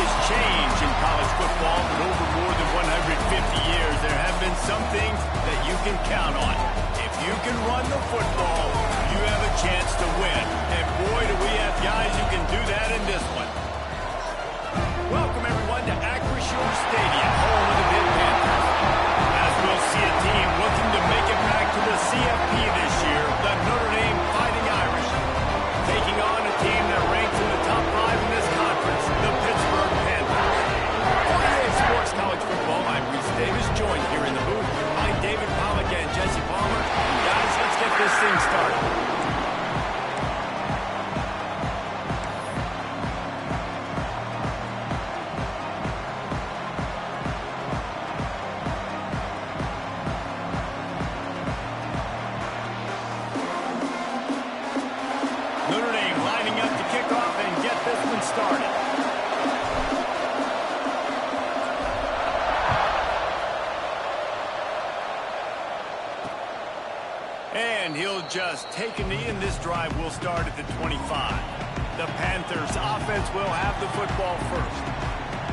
is change in college football, but over more than 150 years, there have been some things that you can count on. If you can run the football, you have a chance to win. And boy, do we have guys who can do that in this one. Welcome, everyone, to Acrisure Stadium, home of the Pitt Panthers. As we'll see a team looking to make it back to the CFP this year, the Notre Dame Fighting Irish, taking on a team that ranks in the top 5 in this conference, the Pittsburgh Panthers. For today's Sports College Football, I'm Reese Davis, joined here in the booth by David Pollack and Jesse Palmer. And guys, let's get this thing started. Notre Dame lining up to kick off and get this one started. And he'll just take a knee, and this drive will start at the 25. The Panthers offense will have the football first.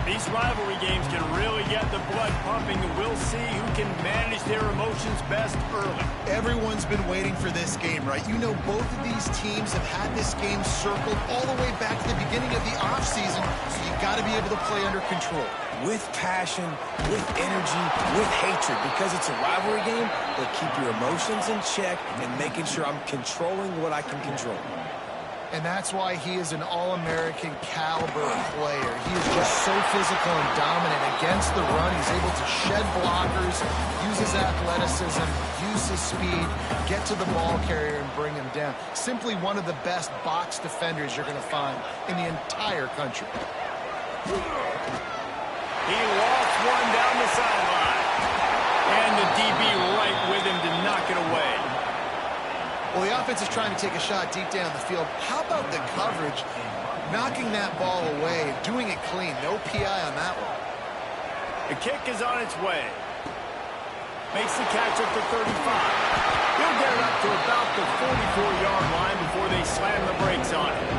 These rivalry games can really get the blood pumping, and we'll see who can manage their emotions best early. Everyone's been waiting for this game, right? You know, both of these teams have had this game circled all the way back to the beginning of the offseason, so you got to be able to play under control. With passion, with energy, with hatred, because it's a rivalry game, but keep your emotions in check and making sure I'm controlling what I can control. And that's why he is an all-American caliber player. He is just so physical and dominant against the run. He's able to shed blockers, use his athleticism, use his speed, get to the ball carrier and bring him down. Simply one of the best box defenders you're going to find in the entire country. He lost one down the sideline. And the DB right with him to knock it away. Well, the offense is trying to take a shot deep down the field. How about the coverage? Knocking that ball away, doing it clean. No PI on that one. The kick is on its way. Makes the catch up to 35. He'll get it up to about the 44-yard line before they slam the brakes on it.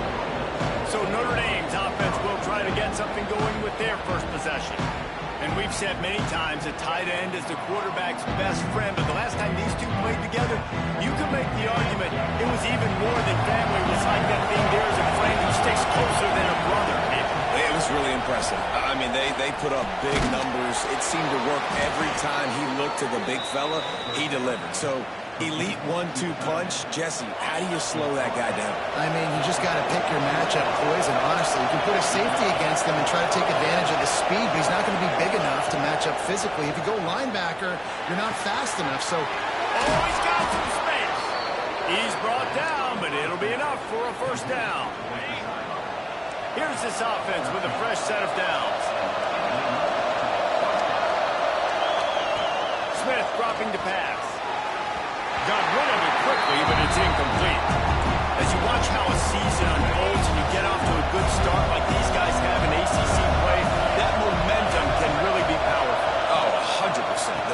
So Notre Dame's offense will try to get something going with their first possession. And we've said many times a tight end is the quarterback's best friend, but the last time these two played together, you could make the argument it was even more than family. It was like that thing there is a friend who sticks closer than a brother. It was really impressive. I mean, they put up big numbers. It seemed to work every time he looked to the big fella. He delivered. So, elite 1-2 punch. Jesse, how do you slow that guy down? I mean, you just got to pick your matchup poison, honestly. You can put a safety against him and try to take advantage of the speed, but he's not going to be big enough to match up physically. If you go linebacker, you're not fast enough, so... Oh, he's got some space. He's brought down, but it'll be enough for a first down. Here's this offense with a fresh set of downs. Smith dropping to pass. Got rid of it quickly, but it's incomplete. As you watch how a season unfolds and you get off to a good start like these guys have in ACC play, that momentum can really be powerful. Oh, 100%.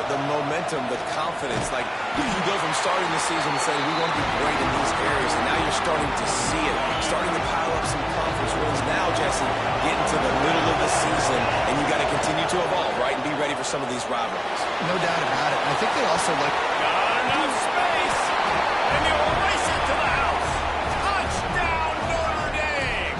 The momentum, the confidence. Like, you go from starting the season and saying, we want to be great in these areas, and now you're starting to see it. Starting to pile up some conference wins. Now, Jesse, getting to the middle of the season, and you got to continue to evolve, right, and be ready for some of these rivalries. No doubt about it. I think they also like... Got enough space, and they'll race it to the house. Touchdown, Notre Dame!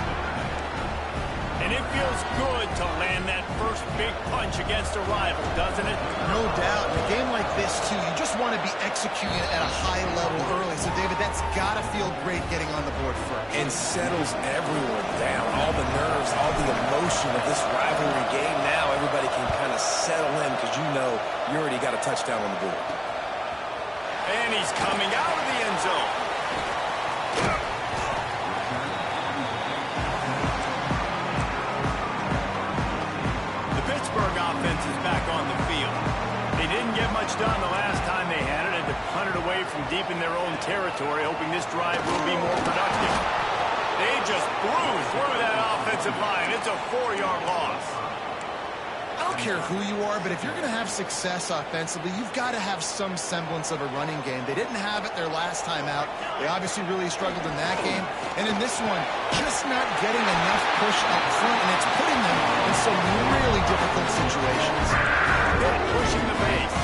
And it feels good to land that first big punch against a rival, doesn't it? No doubt. In a game like this, too, you just want to be executing at a high level early. So, David, that's got to feel great getting on the board first. And settles everyone down. All the nerves, all the emotion of this rivalry game. Now everybody can kind of settle in because you know you already got a touchdown on the board. And he's coming out of the end zone. The Pittsburgh offense is back on the field. They didn't get much done the last time they had it, and to punt it away from deep in their own territory, hoping this drive will be more productive. They just blew through that offensive line. It's a 4-yard loss. I don't don't care who you are, but if you're going to have success offensively, you've got to have some semblance of a running game. They didn't have it their last time out. They obviously really struggled in that game. And in this one, just not getting enough push up front, and it's putting them in some really difficult situations. Pushing the base.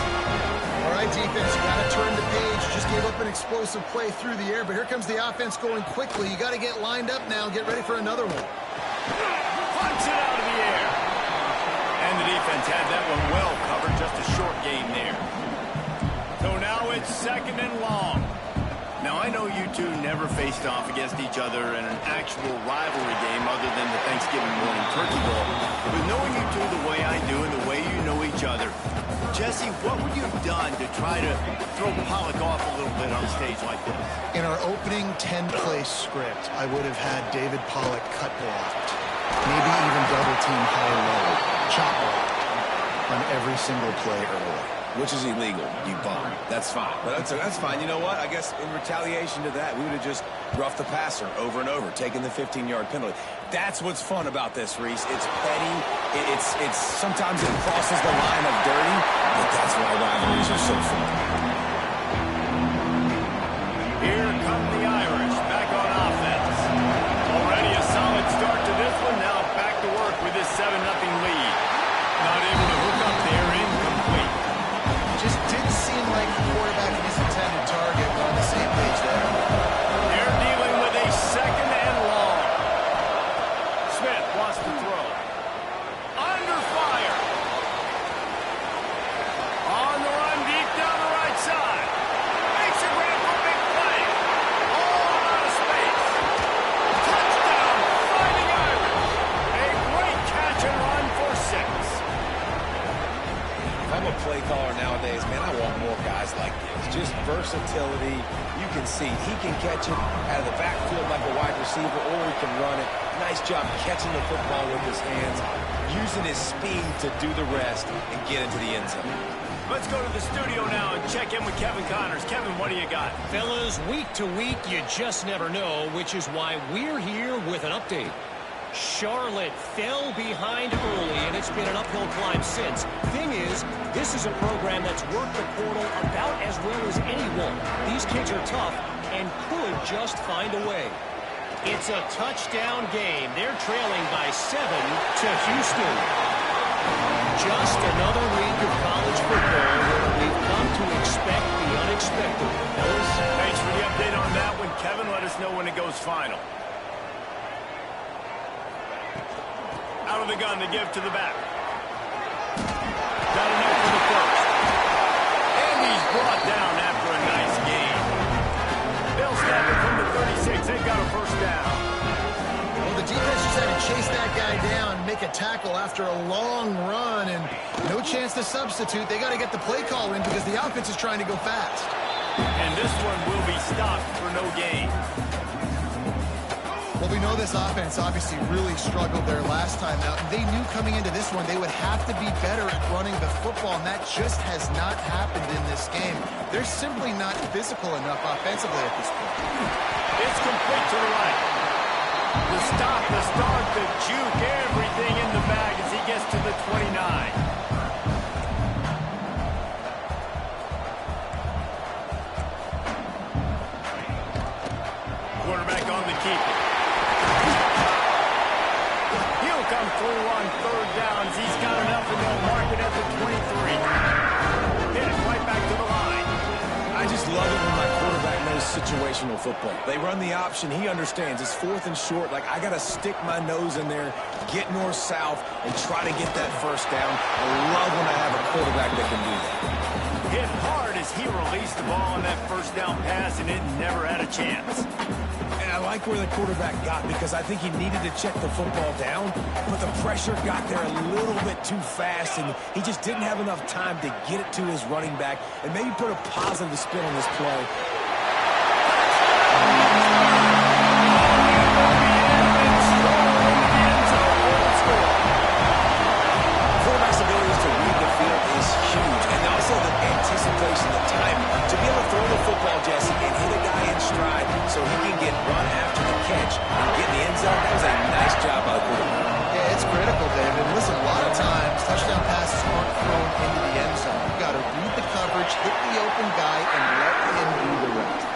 All right, defense, you got to turn the page. Just gave up an explosive play through the air, but here comes the offense going quickly. You got to get lined up now. Get ready for another one. Punch it out of the air. And the defense had that one well covered. Just a short game there. So now it's 2nd and long. Now, I know you two never faced off against each other in an actual rivalry game other than the Thanksgiving morning turkey bowl. But knowing you two the way I do and the way you know each other, Jesse, what would you have done to try to throw Pollock off a little bit on a stage like this? In our opening 10-play script, I would have had David Pollock cut blocked. Maybe even double-team high-low, chop blocked on every single play early. Which is illegal, you bum. That's fine. But that's fine. You know what? I guess in retaliation to that, we would have just roughed the passer over and over, taking the 15-yard penalty. That's what's fun about this, Reese. It's petty. It's sometimes it crosses the line of dirty, but that's why rivalries are so fun. Here come the Irish, back on offense. Already a solid start to this one. Now back to work with this 7-0 lead. Not able to hook up there, incomplete. Just didn't seem like the quarterback and his intended target were on the same page there. They're dealing with a 2nd and long. Smith wants to throw. Under fire. On the run, deep down the right side. Makes a grab for a big play. All out of space. Touchdown, Fighting Irish. A great catch and run for 6. I'm a play caller nowadays, man. I want more guys like this. Just versatility. You can see he can catch it out of the backfield like a wide receiver, or he can run it. Nice job catching the football with his hands, using his speed to do the rest and get into the end zone. Let's go to the studio now and check in with Kevin Connors. Kevin, what do you got? Fellas, week to week, you just never know, which is why we're here with an update. Charlotte fell behind early, and it's been an uphill climb since. Thing is, this is a program that's worked the portal about as well as anyone. These kids are tough and could just find a way. It's a touchdown game. They're trailing by 7 to Houston. Just another week of college football where we've come to expect the unexpected. Fellas? Thanks for the update on that one, Kevin. Let us know when it goes final. Out of the gun to give to the back. Got enough for the first. And he's brought down after a nice game. They'll snap it from the 36. They've got a first down. Well, the defense just had to chase that guy down, make a tackle after a long run, and no chance to substitute. They got to get the play call in because the offense is trying to go fast. And this one will be stopped for no gain. Well, we know this offense obviously really struggled there last time out, and they knew coming into this one they would have to be better at running the football, and that just has not happened in this game. They're simply not physical enough offensively at this point. It's complete to the right. The stop, the start, the juke, everything in the bag as he gets to the 29. Quarterback on the keeper. He'll come through on 3rd downs. He's got enough, and they'll mark it at the 23. Hit it right back to the line. I just love it when my quarterback knows situational football. They run the option. He understands. It's 4th and short. Like, I got to stick my nose in there, get north-south, and try to get that first down. I love when I have a quarterback that can do that. Hit hard as he released the ball on that first down pass, and it never had a chance. And I like where the quarterback got because I think he needed to check the football down, but the pressure got there a little bit too fast, and he just didn't have enough time to get it to his running back and maybe put a positive spin on this play. Quarterback's ability to read the field is huge, and also the anticipation, the time to be able to throw the football, Jesse, and hit a guy in stride so he can get run after the catch and get in the end zone. That was a nice job by the quarterback. Yeah, it's critical, David. Listen, a lot of times touchdown passes open guy and let him do the rest.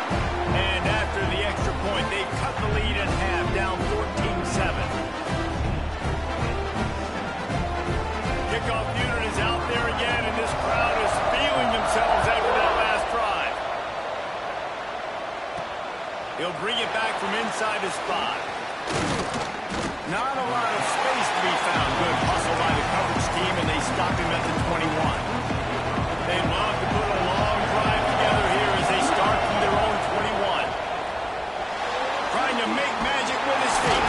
And after the extra point, they cut the lead in half, down 14-7. Kickoff unit is out there again, and this crowd is feeling themselves after that last drive. He'll bring it back from inside his spot. Not a lot of space to be found. Good hustle by the coverage team, and they stop him at the 21. They love to put a long drive together here as they start from their own 21. Trying to make magic with his feet.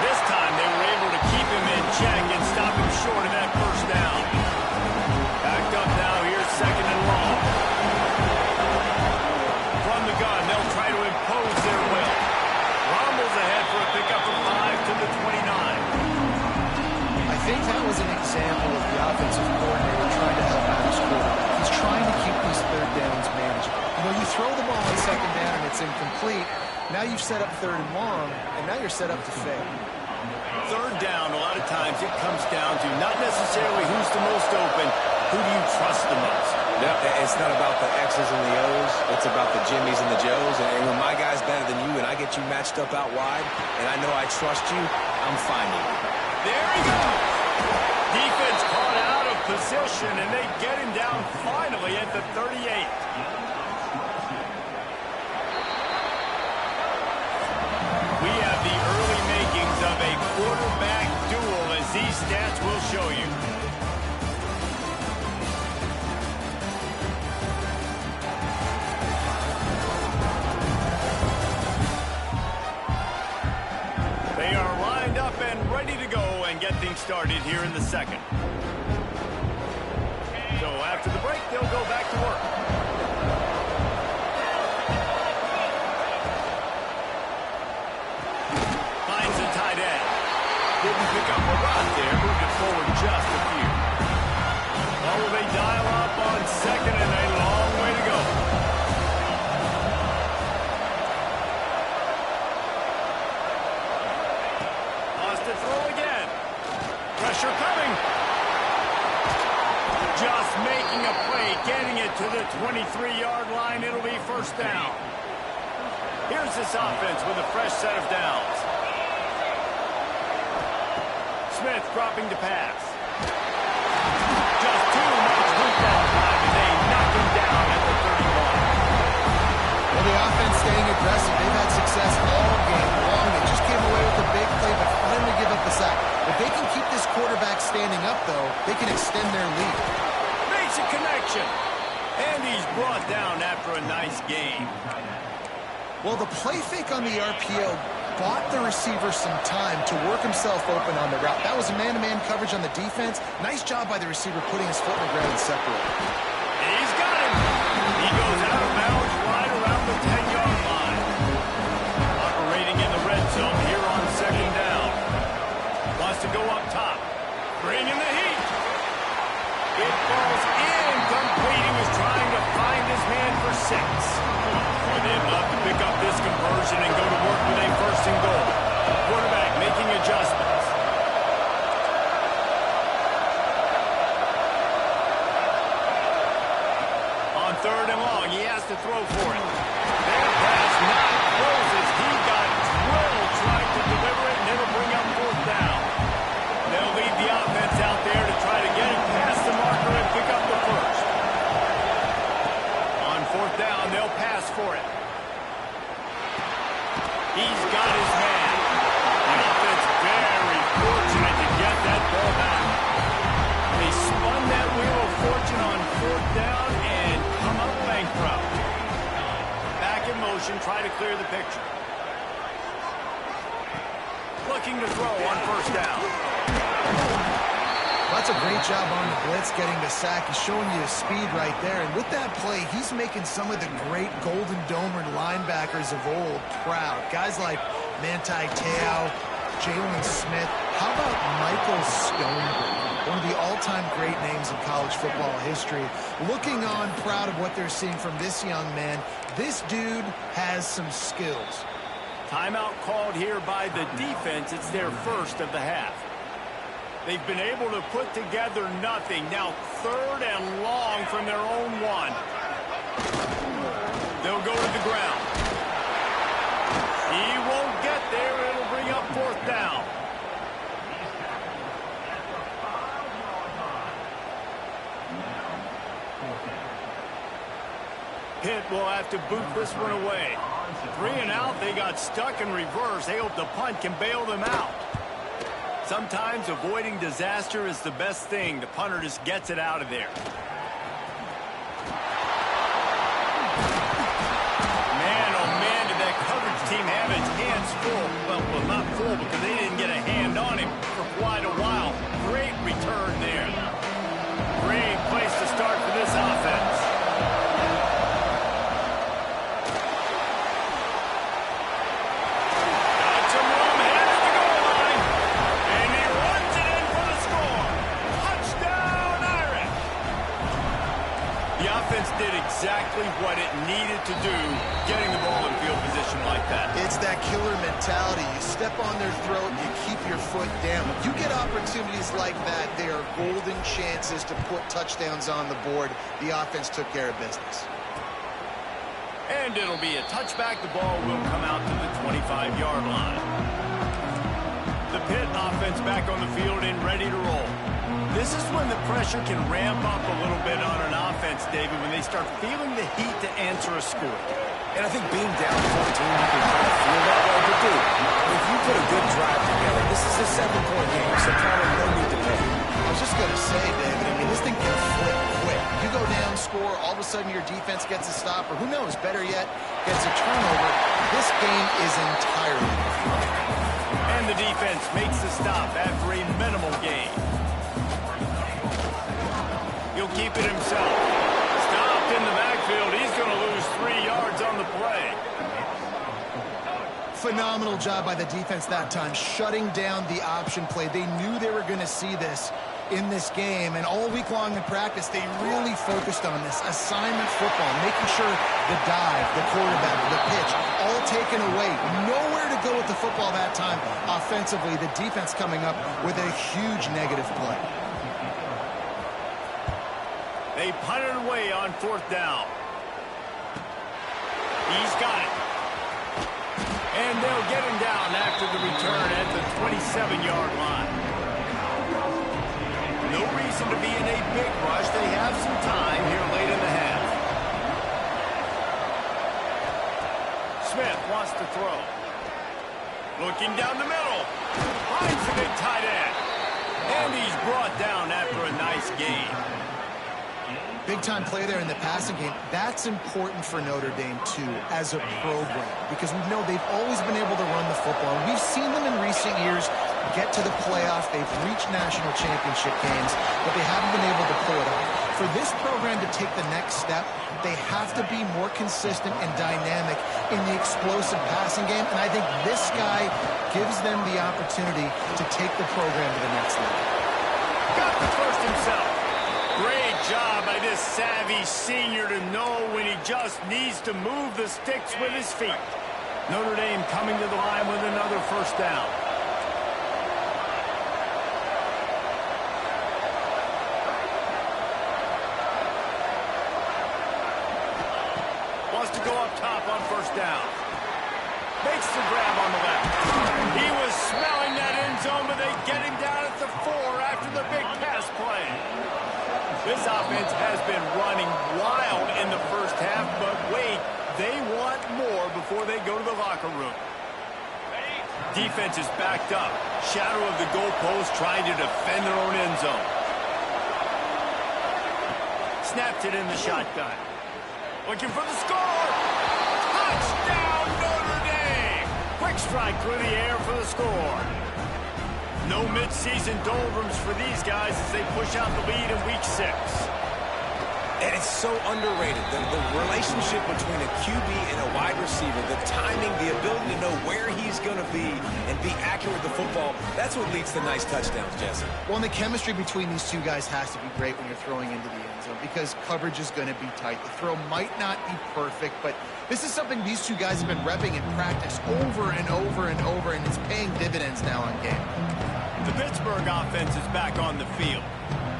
This time they were able to keep him in check and stop him short of that first down. Backed up now here, second and long. From the gun, they'll try to impose their will. Rumbles ahead for a pickup of 5 to the 29. I think that was an example of the offensive coordinator trying to help out his quarterback. He's trying to keep these third downs manageable. You know, you throw the ball on second down and it's incomplete. Now you've set up third and long, and now you're set up to fail. Third down, a lot of times it comes down to not necessarily who's the most open, who do you trust the most? No, it's not about the X's and the O's. It's about the Jimmies and the Joes. And when my guy's better than you and I get you matched up out wide, and I know I trust you, I'm finding you. There he goes. Defense caught out of position, and they get him down finally at the 38. We have the early makings of a quarterback duel, as these stats will show you. They are lined up and ready to go and get things started here in the second. So after the break, they'll go back to work. Finds a tight end. Didn't pick up a lot there. Moved it forward just a few. Oh, they dial up on second and a long way to go. Lost to throw again. Pressure coming. Just making a play, getting it to the 23-yard line. It'll be first down. Here's this offense with a fresh set of downs. Smith dropping to pass. Just too much room that time, and they knock him down at the 31. Well, the offense staying aggressive. They've had success all game long. They just came away with a big play, but finally give up the sack. If they can keep this quarterback standing up, though, they can extend their lead. Makes a connection. And he's brought down after a nice game. Well, the play fake on the RPO bought the receiver some time to work himself open on the route. That was a man-to-man coverage on the defense. Nice job by the receiver putting his foot in the ground and separating. He's got him. He goes out of bounds right around the 10-yard line. Operating in the red zone here on second down. Wants to go up top. Bringing the heat. It falls incomplete. He was trying to find his man for 6. And they'd love to pick up this conversion and go to work with a first and goal. Quarterback making adjustments. On third and long, he has to throw for it. That pass not close as he got drilled trying to deliver it, and it'll bring up fourth down. They'll leave the offense out there to try to get it past the marker and pick up the first. On fourth down, they'll pass for it. He's got his man. The offense very fortunate to get that ball back. They spun that wheel of fortune on fourth down and come up bankrupt. Back in motion, try to clear the picture. Looking to throw on first down. That's a great job on the blitz, getting the sack. He's showing you his speed right there. And with that play, he's making some of the great Golden Domer linebackers of old proud. Guys like Manti Te'o, Jalen Smith. How about Michael Stoneberg? One of the all-time great names in college football history. Looking on, proud of what they're seeing from this young man. This dude has some skills. Timeout called here by the defense. It's their first of the half. They've been able to put together nothing. Now third and long from their own 1. Pitt will have to boot this one away. 3 and out, they got stuck in reverse. They hope the punt can bail them out. Sometimes avoiding disaster is the best thing. The punter just gets it out of there. Man, oh man, did that coverage team have its hands full. Well, not full because they didn't get a hand on him for quite a while. Great return there. Great place to start for this offense. Did exactly what it needed to do, getting the ball in field position like that. It's that killer mentality. You step on their throat, you keep your foot down. You get opportunities like that, they are golden chances to put touchdowns on the board. The offense took care of business. And it'll be a touchback. The ball will come out to the 25-yard line. The Pitt offense back on the field and ready to roll. This is when the pressure can ramp up a little bit on an offense, David, when they start feeling the heat to answer a score. And I think being down 14, you can kind of feel that way. But, dude, if you put a good drive together, this is a 7-point game, so kind of no need to pay. I was just going to say, David, I mean, this thing can flip quick. You go down, score, all of a sudden your defense gets a stop, or who knows, better yet, gets a turnover. This game is entirely different. And the defense makes the stop after a minimal gain. He'll keep it himself. Stopped in the backfield. He's going to lose 3 yards on the play. Phenomenal job by the defense that time, shutting down the option play. They knew they were going to see this in this game, and all week long in practice, they really focused on this assignment football, making sure the dive, the quarterback, the pitch, all taken away. Nowhere to go with the football that time. Offensively, the defense coming up with a huge negative play. They punted away on 4th down. He's got it. And they'll get him down after the return at the 27-yard line. No reason to be in a big rush. They have some time here late in the half. Smith wants to throw. Looking down the middle. Finds the big tight end. And he's brought down after a nice gain. Big-time play there in the passing game. That's important for Notre Dame, too, as a program, because we know they've always been able to run the football. We've seen them in recent years get to the playoff. They've reached national championship games, but they haven't been able to pull it off. For this program to take the next step, they have to be more consistent and dynamic in the explosive passing game, and I think this guy gives them the opportunity to take the program to the next level. Got the first himself. Great job by this savvy senior to know when he just needs to move the sticks with his feet. Notre Dame coming to the line with another first down. Wants to go up top on first down. Makes the grab on the left. He was smelling that end zone, but they get him down at the 4 after the big pass play. This offense has been running wild in the first half, but wait, they want more before they go to the locker room. Defense is backed up. Shadow of the goalpost trying to defend their own end zone. Snapped it in the shotgun. Looking for the score. Touchdown, Notre Dame. Quick strike through the air for the score. No midseason doldrums for these guys as they push out the lead in week 6. And it's so underrated. The relationship between a QB and a wide receiver, the timing, the ability to know where he's going to be and be accurate with the football, that's what leads to nice touchdowns, Jesse. Well, and the chemistry between these two guys has to be great when you're throwing into the end zone because coverage is going to be tight. The throw might not be perfect, but this is something these two guys have been repping in practice over and over and over, and it's paying dividends now on game. The Pittsburgh offense is back on the field.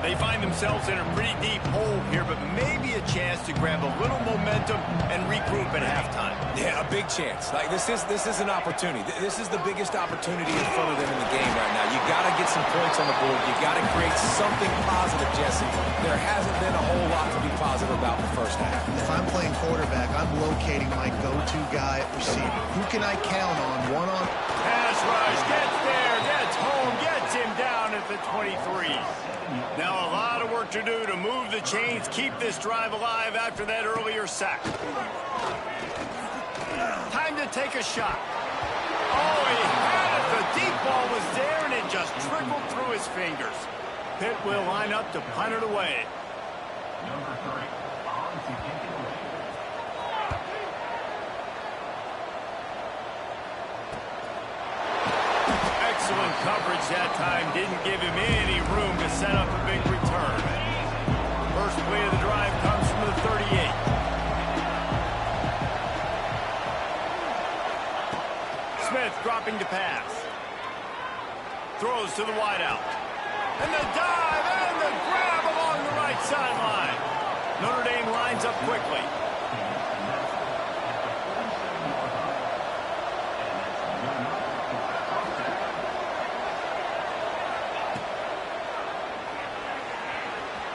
They find themselves in a pretty deep hole here, but maybe a chance to grab a little momentum and regroup at halftime. Yeah, a big big chance. Like, this is an opportunity. This is the biggest opportunity in front of them in the game right now. You got to get some points on the board. You got to create something positive, Jesse. There hasn't been a whole lot to be positive about in the first half. If I'm playing quarterback, I'm locating my go-to guy at receiver. Who can I count on one-on? Pass rush, gets there, gets home, gets him down at the 23. Now a lot of work to do to move the chains, keep this drive alive after that earlier sack. Time to take a shot. Oh, he had it. The deep ball was there, and it just trickled through his fingers. Pitt will line up to punt it away. Excellent coverage that time. Didn't give him any room to set up a big return. First play of the drive comes from the 38. Smith dropping to pass. Throws to the wideout. And the dive and the grab along the right sideline. Notre Dame lines up quickly.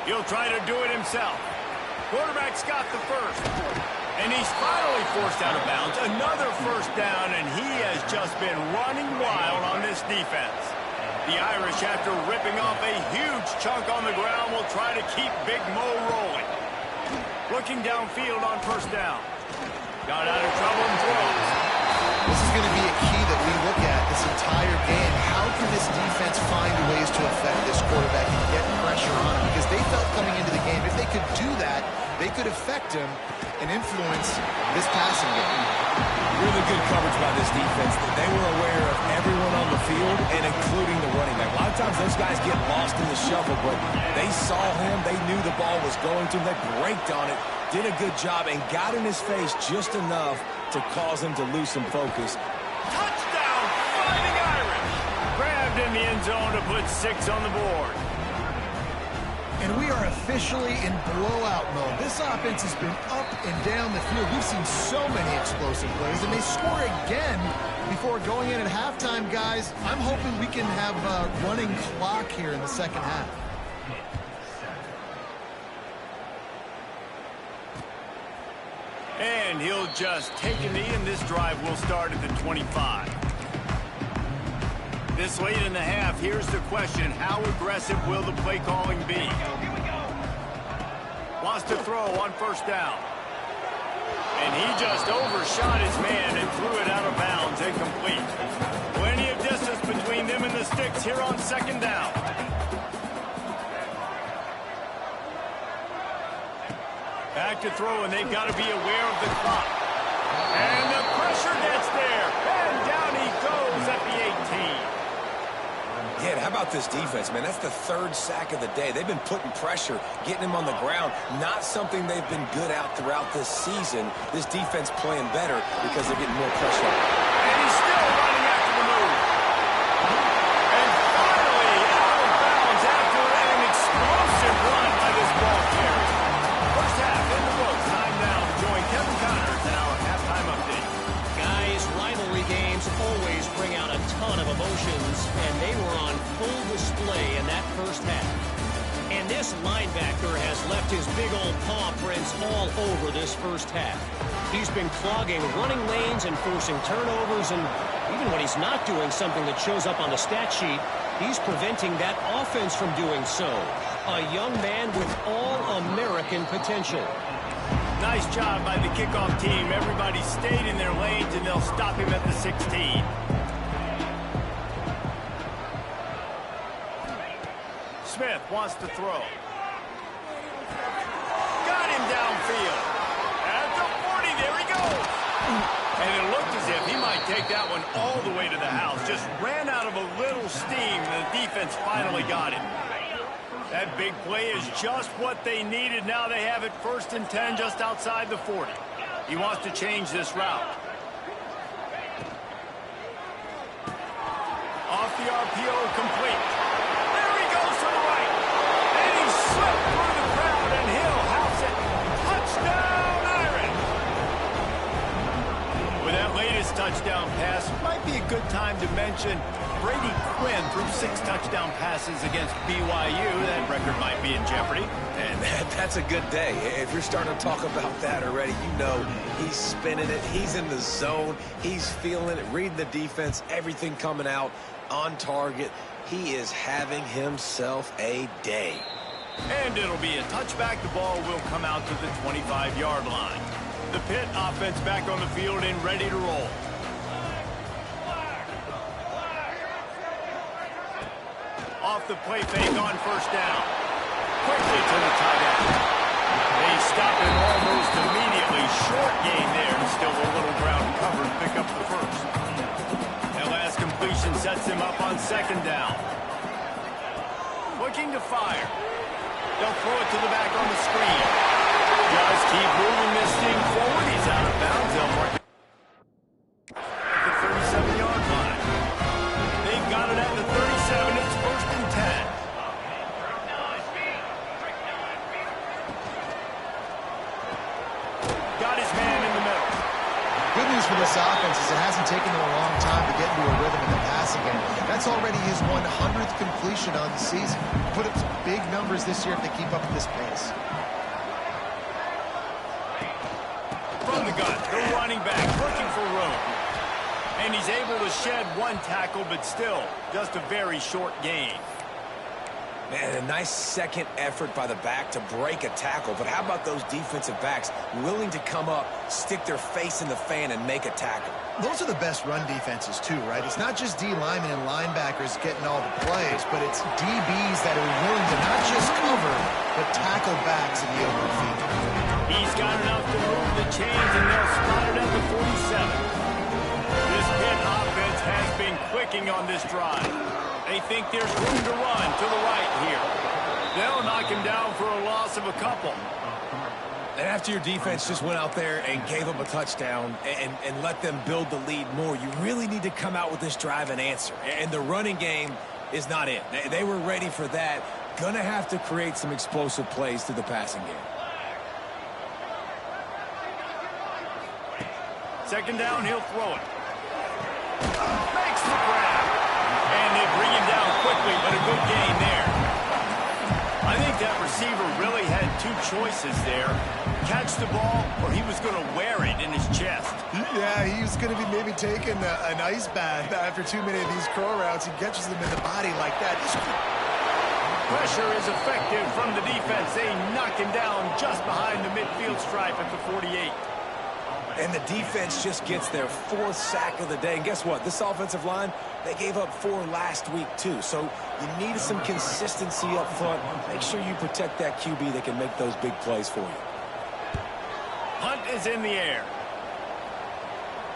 He'll try to do it himself. Quarterback's got the first. And he's finally forced out of bounds. Another first down, and he has just been running wild on this defense. The Irish, after ripping off a huge chunk on the ground, will try to keep Big Mo rolling. Looking downfield on first down. Got out of trouble and throws. This is going to be a key that we look at this entire game. How can this defense find ways to affect this quarterback and get pressure on him? Because they felt coming into the game, if they could do that, they could affect him and influence this passing game. Really good coverage by this defense. They were aware of everyone on the field and including the running back. A lot of times those guys get lost in the shuffle, but they saw him. They knew the ball was going to him. They braked on it, did a good job, and got in his face just enough to cause him to lose some focus. Touchdown, Fighting Irish. Grabbed in the end zone to put 6 on the board. And we are officially in blowout mode. This offense has been up and down the field. We've seen so many explosive plays, and they score again before going in at halftime, guys. I'm hoping we can have a running clock here in the second half. And he'll just take a knee, and this drive will start at the 25. This late in the half, here's the question. How aggressive will the play calling be? Wants to throw on first down. And he just overshot his man and threw it out of bounds, incomplete. Plenty of distance between them and the sticks here on second down. Back to throw, and they've got to be aware of the clock. And the pressure gets there. And down he goes at the 18. Yeah, how about this defense, man? That's the 3rd sack of the day. They've been putting pressure, getting him on the ground. Not something they've been good at throughout this season. This defense playing better because they're getting more pressure. And he's still running after the move. And finally out of bounds after an explosive run by this ball carrier. First half in the books. Time now to join Kevin Connors in our halftime update. Guys, rivalry games always bring out a ton of emotions, and they were on full display in that first half. And this linebacker has left his big old paw prints all over this first half. He's been clogging running lanes and forcing turnovers, and even when he's not doing something that shows up on the stat sheet, he's preventing that offense from doing so. A young man with all-American potential. Nice job by the kickoff team. Everybody stayed in their lanes, and they'll stop him at the 16. Smith wants to throw. Got him downfield. At the 40, there he goes. And it looked as if he might take that one all the way to the house. Just ran out of a little steam. The defense finally got him. That big play is just what they needed. Now they have it 1st and 10 just outside the 40. He wants to change this route. Off the RPO, complete. There he goes to the right. And he slipped through the crowd, and he'll house it. Touchdown, Irish. With This touchdown pass might be a good time to mention Brady Quinn threw 6 touchdown passes against BYU. That record might be in jeopardy. And that's a good day. If you're starting to talk about that already, you know he's spinning it. He's in the zone. He's feeling it, reading the defense, everything coming out on target. He is having himself a day. And it'll be a touchback. The ball will come out to the 25-yard line. The Pitt offense back on the field and ready to roll. Off the play fake on first down. Quickly to the tight end. They stop him almost immediately. Short gain there, and still a little ground cover to pick up the first. That last completion sets him up on second down. Looking to fire. They'll throw it to the back on the screen. Just keep moving this thing forward. He's out of bounds. They'll mark it at the 37-yard line. They've got it at the 37. It's first and 10. Got his man in the middle. Good news for this offense is it hasn't taken them a long time to get into a rhythm in the passing game. That's already his 100th completion on the season. Put up some big numbers this year if they keep up at this pace. From the gun, the running back looking for room. And he's able to shed one tackle, but still just a very short gain. Man, a nice second effort by the back to break a tackle. But how about those defensive backs willing to come up, stick their face in the fan, and make a tackle? Those are the best run defenses, too, right? It's not just D linemen and linebackers getting all the plays, but it's DBs that are willing to not just cover, but tackle backs in the open field. He's got enough to move the chains, and they'll spot it at the 47. This Pitt offense has been clicking on this drive. They think there's room to run to the right here. They'll knock him down for a loss of a couple. And after your defense just went out there and gave up a touchdown and let them build the lead more, you really need to come out with this drive and answer. And the running game is not it. They were ready for that. Gonna have to create some explosive plays through the passing game. Second down, he'll throw it. Makes the grab. And they bring him down quickly, but a good gain there. I think that receiver really had 2 choices there. Catch the ball, or he was going to wear it in his chest. Yeah, he was going to be maybe taking an ice bath after too many of these crow routes. He catches them in the body like that. Pressure is effective from the defense. They knock him down just behind the midfield stripe at the 48. And the defense just gets their 4th sack of the day. And guess what? This offensive line, they gave up 4 last week, too. So you need some consistency up front. Make sure you protect that QB that can make those big plays for you. Punt is in the air.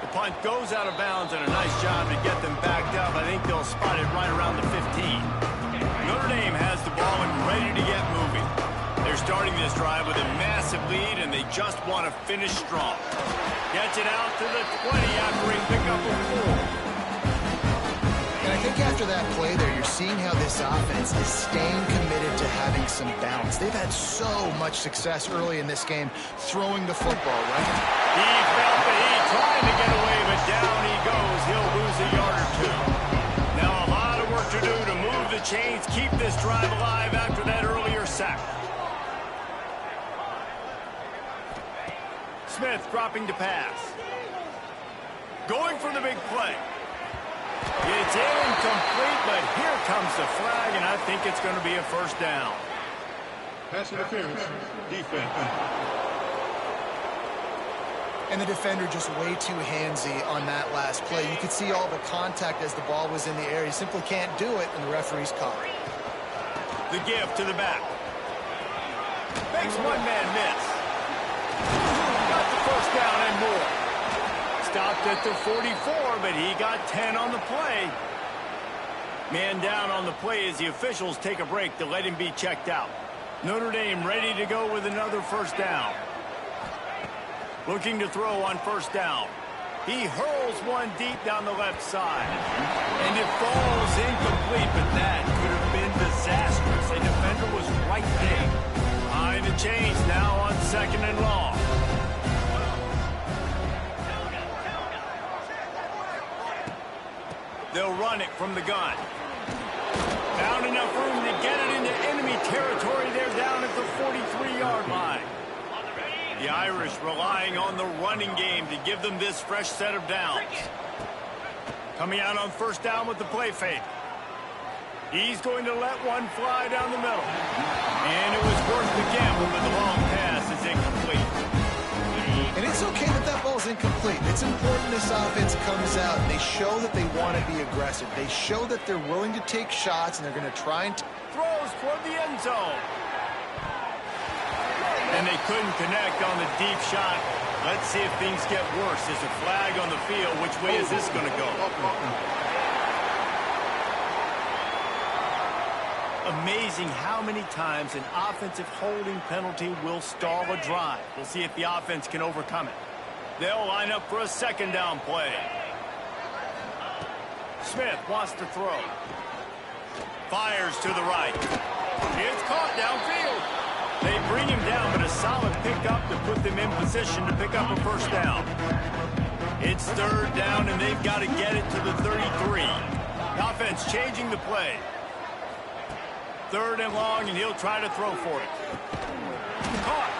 The punt goes out of bounds, and a nice job to get them backed up. I think they'll spot it right around the 15. Notre Dame has the ball and ready to get moving. They're starting this drive with a massive lead, and they just want to finish strong. Gets it out to the 20 after he picked up a 4. And I think after that play there, you're seeing how this offense is staying committed to having some balance. They've had so much success early in this game throwing the football, right? He felt the heat, trying to get away, but down he goes. He'll lose a yard or 2. Now a lot of work to do to move the chains, keep this drive alive after that earlier sack. Smith dropping to pass. Going for the big play. It's incomplete, but here comes the flag, and I think it's going to be a first down. Pass interference, defense. And the defender just way too handsy on that last play. You could see all the contact as the ball was in the air. He simply can't do it, and the referee's caught. The give to the back. Makes one man miss. Got the first down and more. Stopped at the 44, but he got 10 on the play. Man down on the play as the officials take a break to let him be checked out. Notre Dame ready to go with another first down. Looking to throw on first down. He hurls one deep down the left side. And it falls incomplete, but that could have been disastrous. A defender was right there. Behind the chains now on second and long. They'll run it from the gun. Found enough room to get it into enemy territory. They're down at the 43-yard line. The Irish relying on the running game to give them this fresh set of downs. Coming out on first down with the play fake. He's going to let one fly down the middle. And it was worth the gamble, but the long pass is incomplete. And it's okay that that ball's incomplete. It's important this offense comes out and they show that they want to be aggressive. They show that they're willing to take shots and they're going to try and... Throws toward the end zone. And they couldn't connect on the deep shot. Let's see if things get worse. There's a flag on the field. Which way is this going to go? Amazing how many times an offensive holding penalty will stall a drive. We'll see if the offense can overcome it. They'll line up for a second down play. Smith wants to throw. Fires to the right. It's caught downfield. They bring him down, but a solid pickup to put them in position to pick up a first down. It's third down, and they've got to get it to the 33. The offense changing the play. Third and long, and he'll try to throw for it. Caught.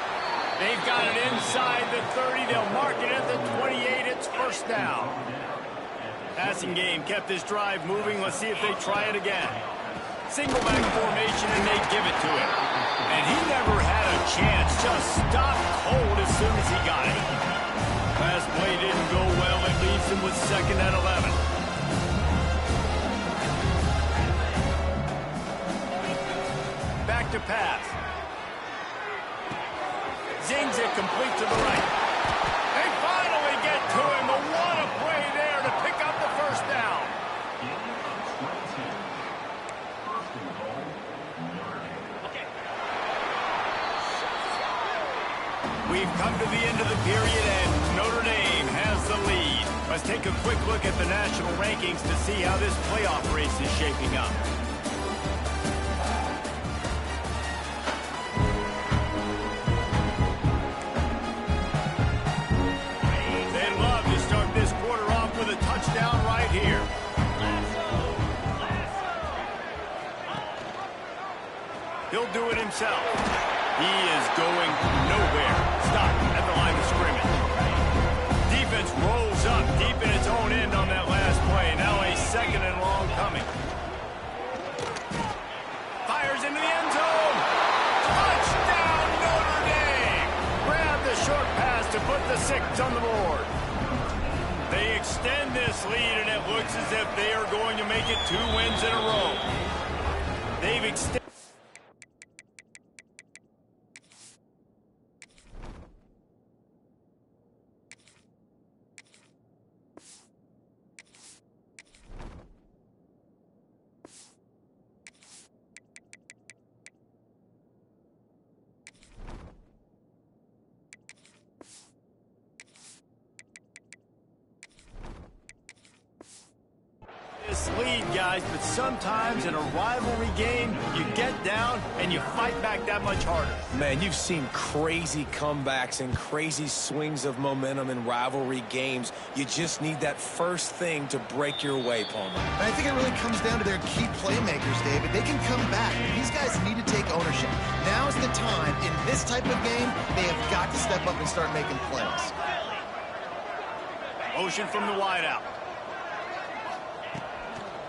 They've got it inside the 30. They'll mark it at the 28. It's first down. Passing game kept this drive moving. Let's see if they try it again. Single back formation, and they give it to him. And he never had a chance. Just stopped cold as soon as he got it. Last play didn't go well. It leaves him with second and 11. Back to pass. Zings it complete to the right. They finally get to him. But what a play there to pick up the first down. We've come to the end of the period, and Notre Dame has the lead. Let's take a quick look at the national rankings to see how this playoff race is shaping up. They'd love to start this quarter off with a touchdown right here. He'll do it himself. He is going nowhere. Stop at the line of scrimmage. Defense rolls up deep in its own end on that last play. Now a second and long coming. Fires into the end zone. Touchdown, Notre Dame. Grab the short pass to put the 6 on the board. They extend this lead, and it looks as if they are going to make it 2 wins in a row. They've extended. Lead, guys, but sometimes in a rivalry game, you get down and you fight back that much harder. Man, you've seen crazy comebacks and crazy swings of momentum in rivalry games. You just need that first thing to break your way, Palmer. And I think it really comes down to their key playmakers, David. They can come back. These guys need to take ownership. Now's the time. In this type of game, they have got to step up and start making plays. Motion from the wideout.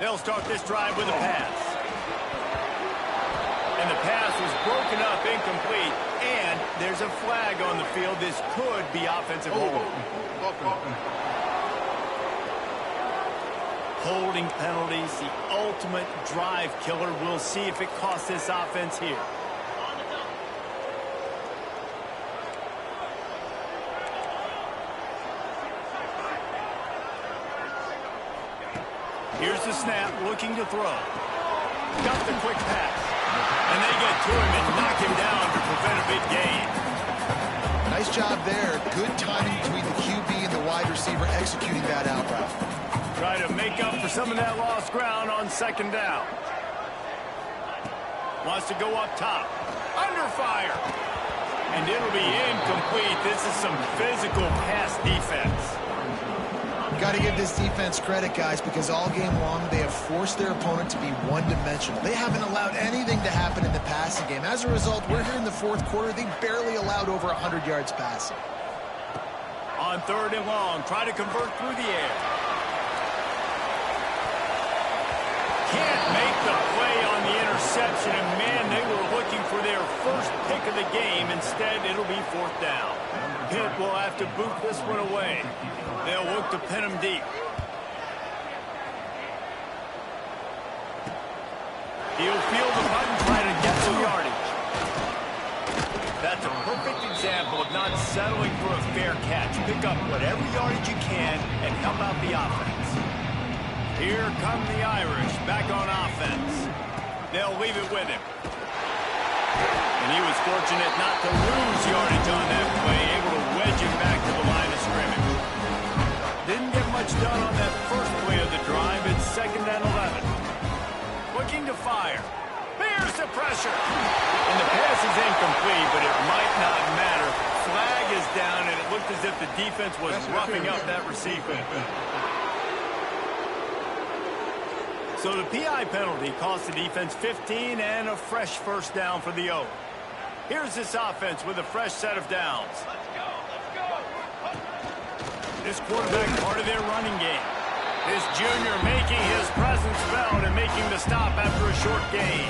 They'll start this drive with a pass. And the pass was broken up, incomplete, and there's a flag on the field. This could be offensive holding. Holding penalties, the ultimate drive killer. We'll see if it costs this offense here. Here's the snap, looking to throw. Got the quick pass. And they get to him and knock him down to prevent a big gain. Nice job there. Good timing between the QB and the wide receiver executing that out route. Try to make up for some of that lost ground on second down. Wants to go up top. Under fire. And it'll be incomplete. This is some physical pass defense. Got to give this defense credit, guys, because all game long they have forced their opponent to be one-dimensional. They haven't allowed anything to happen in the passing game. As a result, we're here in the fourth quarter. They barely allowed over 100 yards passing. On 3rd and long, try to convert through the air. Can't make the play on the interception, and man, they were looking for their first pick of the game. Instead, it'll be 4th down. Pitt will have to boot this one away. They'll look to pin him deep. He'll field the punt and try to get some yardage. That's a perfect example of not settling for a fair catch. Pick up whatever yardage you can and help out the offense. Here come the Irish back on offense. They'll leave it with him. And he was fortunate not to lose yardage on that play, able to wedge him back to the line of scrimmage. Didn't get much done on that first play of the drive. It's 2nd and 11. Looking to fire. Bears the pressure. And the pass is incomplete, but it might not matter. Flag is down, and it looked as if the defense was roughing up that receiver. So the PI penalty cost the defense 15 and a fresh 1st down for the Oak. Here's this offense with a fresh set of downs. This quarterback part of their running game. This junior making his presence felt and making the stop after a short gain.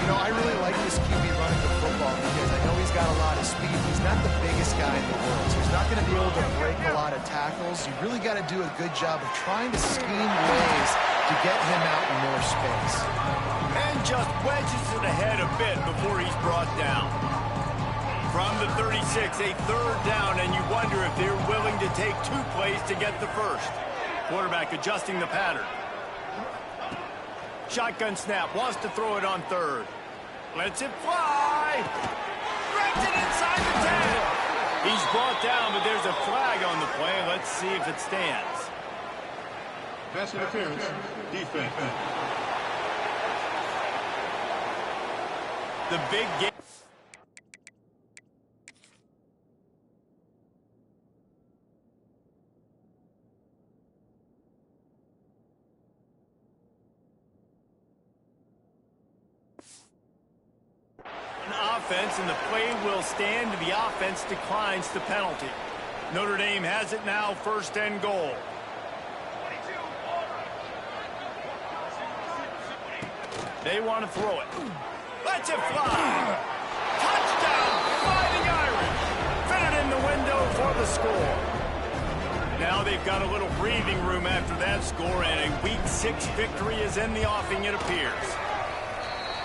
You know, I really like this QB running the football because I know he's got a lot of speed. He's not the biggest guy in the world, so he's not going to be able to break a lot of tackles. You really got to do a good job of trying to scheme ways to get him out in more space. And just wedges it ahead a bit before he's brought down. From the 36, a 3rd down, and you wonder if they're willing to take 2 plays to get the first. Quarterback adjusting the pattern. Shotgun snap, wants to throw it on 3rd. Lets it fly. Grabs it inside the 10. He's brought down, but there's a flag on the play. Let's see if it stands. Pass interference, defense. The big game. Offense, and the play will stand. The offense declines the penalty. Notre Dame has it now, 1st and goal. They want to throw it. Lets it fly. Touchdown, Fighting Irish. Fit it in the window for the score. Now they've got a little breathing room after that score, and a Week 6 victory is in the offing, it appears.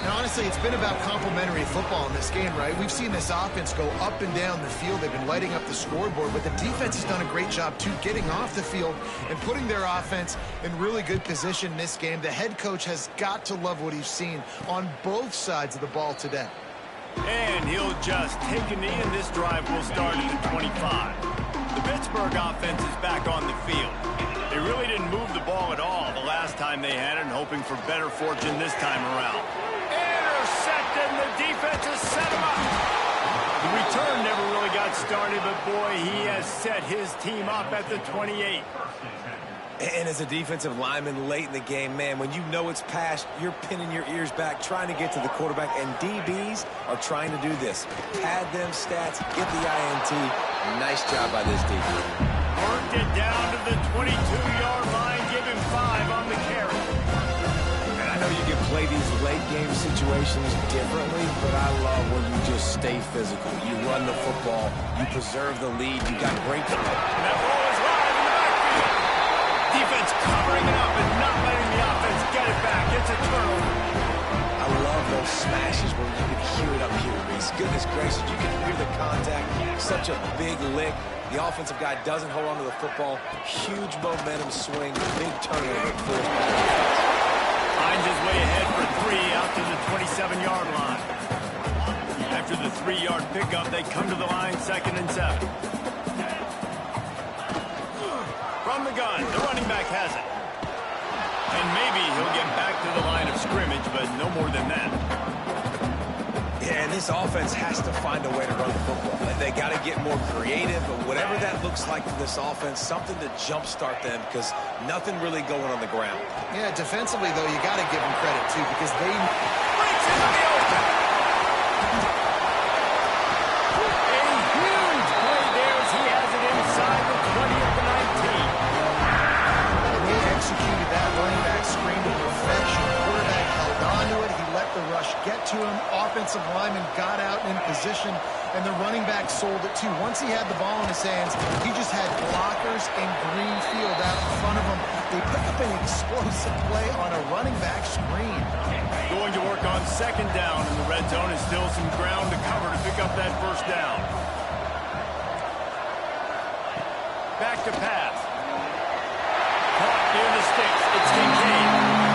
Now, honestly, it's been about complementary football in this game, right? We've seen this offense go up and down the field. They've been lighting up the scoreboard, but the defense has done a great job, too, getting off the field and putting their offense in really good position in this game. The head coach has got to love what he's seen on both sides of the ball today. And he'll just take a knee, and this drive will start at the 25. The Pittsburgh offense is back on the field. They really didn't move the ball at all the last time they had it, and hoping for better fortune this time around. Intercepted, the defense has set him up. The return never really got started, but boy, he has set his team up at the 28. And as a defensive lineman late in the game, man, when you know it's past, you're pinning your ears back, trying to get to the quarterback, and DBs are trying to do this. Pad them stats, get the INT. Nice job by this DB. Worked it down to the 22-yard line, give him 5 on the carry. And I know you can play these late game situations differently, but I love when you just stay physical. You run the football, you preserve the lead, you got great play. And that ball is live in the backfield. Defense covering it up and not letting the offense get it back. It's a turnover. I love those smashes where you can hear it up here, Reese. Goodness gracious, you can hear the contact. Such a big lick. The offensive guy doesn't hold on to the football. Huge momentum swing, big turnover. Finds his way ahead for 3 out to the 27-yard line. After the 3-yard pickup, they come to the line 2nd and 7. From the gun, the running back has it. And maybe he'll get back to the line of scrimmage, but no more than that. Yeah, and this offense has to find a way to run the football. They got to get more creative, but whatever that looks like for this offense, something to jumpstart them because nothing really going on the ground. Yeah, defensively, though, you got to give them credit, too, because they... Breaks into the open. A huge play there as he has it inside the 20 of the 19. And they executed that running back screen to perfection. Quarterback held on to it. He let the rush get to him. Offensive lineman got out in position, and the running back sold it too. Once he had the ball in his hands, he just had blockers and green field out in front of him. They pick up an explosive play on a running back screen. Going to work on second down in the red zone. Is still some ground to cover to pick up that first down. Back to pass. Caught near the sticks. It's Kincaid.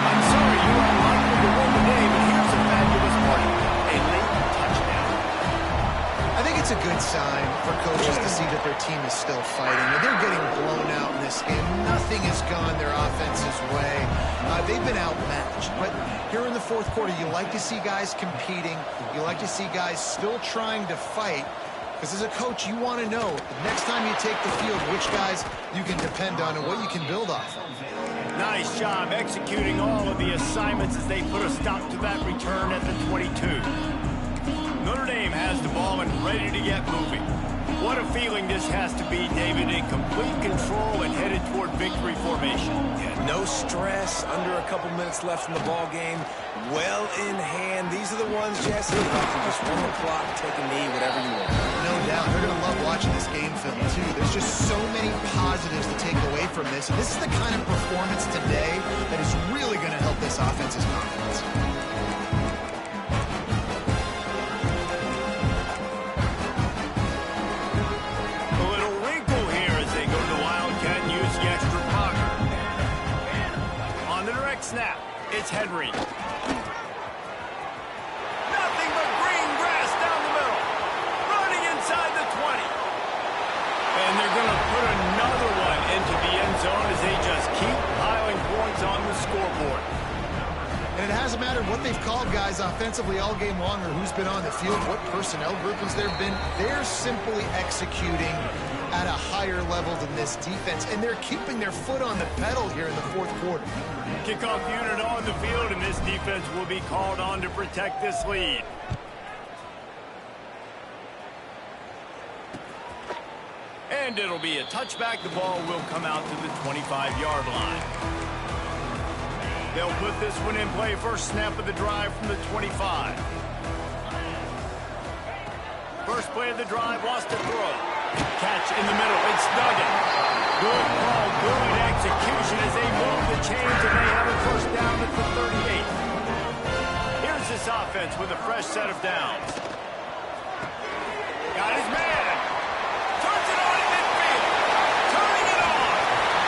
I'm sorry, you are unlikely to win today, but here's a fabulous play. A late touchdown. I think it's a good sign for coaches to see that their team is still fighting. They're getting blown out in this game. Nothing has gone their offense's way. They've been outmatched. But here in the fourth quarter, you like to see guys competing. You like to see guys still trying to fight. Because as a coach, you want to know the next time you take the field which guys you can depend on and what you can build off of. Nice job executing all of the assignments as they put a stop to that return at the 22. Notre Dame has the ball and ready to get moving. What a feeling this has to be, David, in complete control and headed toward victory formation. Yeah, no stress, under a couple minutes left in the ball game, well in hand. These are the ones, Jesse, about to just run the clock, take a knee, whatever you want. No doubt. They're going to love watching this game film, too. There's just so many positives to take away from this. And this is the kind of performance today that is really going to help this offense's confidence. Snap. It's Henry. Nothing but green grass down the middle. Running inside the 20. And they're going to put another one into the end zone as they just keep piling points on the scoreboard. And it hasn't mattered what they've called guys offensively all game long or who's been on the field, what personnel groupings there have been. They're simply executing at a higher level than this defense, and they're keeping their foot on the pedal here in the fourth quarter. Kickoff unit on the field, and this defense will be called on to protect this lead. And it'll be a touchback. The ball will come out to the 25-yard line. They'll put this one in play. First snap of the drive from the 25. First play of the drive, lost a throw. Catch in the middle. It's Duggan. Good call, good execution as they move the chains, and they have a first down at the 38. Here's this offense with a fresh set of downs. Got his man. Turns it on in midfield. Turning it on.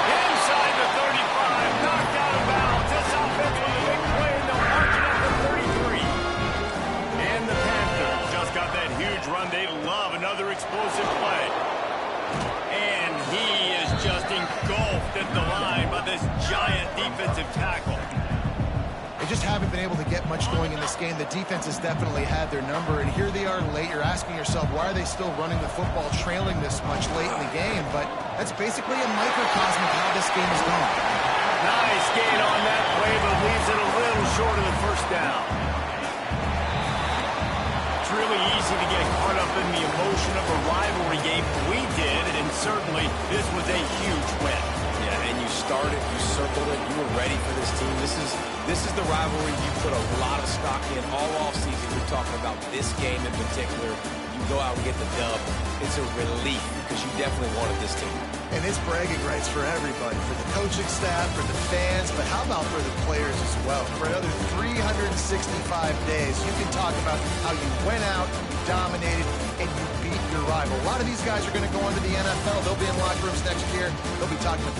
Inside the 35. Knocked out of bounds. This offense with a big play, and they'll march it at the 33. And the Panthers just got that huge run. They love another explosive play. And he is just engulfed at the line by this giant defensive tackle. They just haven't been able to get much going in this game. The defense has definitely had their number, and here they are late. You're asking yourself, why are they still running the football, trailing this much late in the game? But that's basically a microcosm of how this game is going. Nice gain on that play, but leaves it a little short of the first down. It's really easy to get caught up in the emotion of a rivalry game. We did, and certainly this was a huge win. Yeah, and you started, you circled it, you were ready for this team. This is the rivalry you put a lot of stock in all offseason. You're talking about this game in particular. You go out and get the dub. It's a relief because you definitely wanted this team. And it's bragging rights for everybody, for the coaching staff, for the fans, but how about for the players as well? For another 365 days, you can talk about how you went out, dominated, and you beat your rival. A lot of these guys are going to go on to the NFL. They'll be in locker rooms next year. They'll be talking about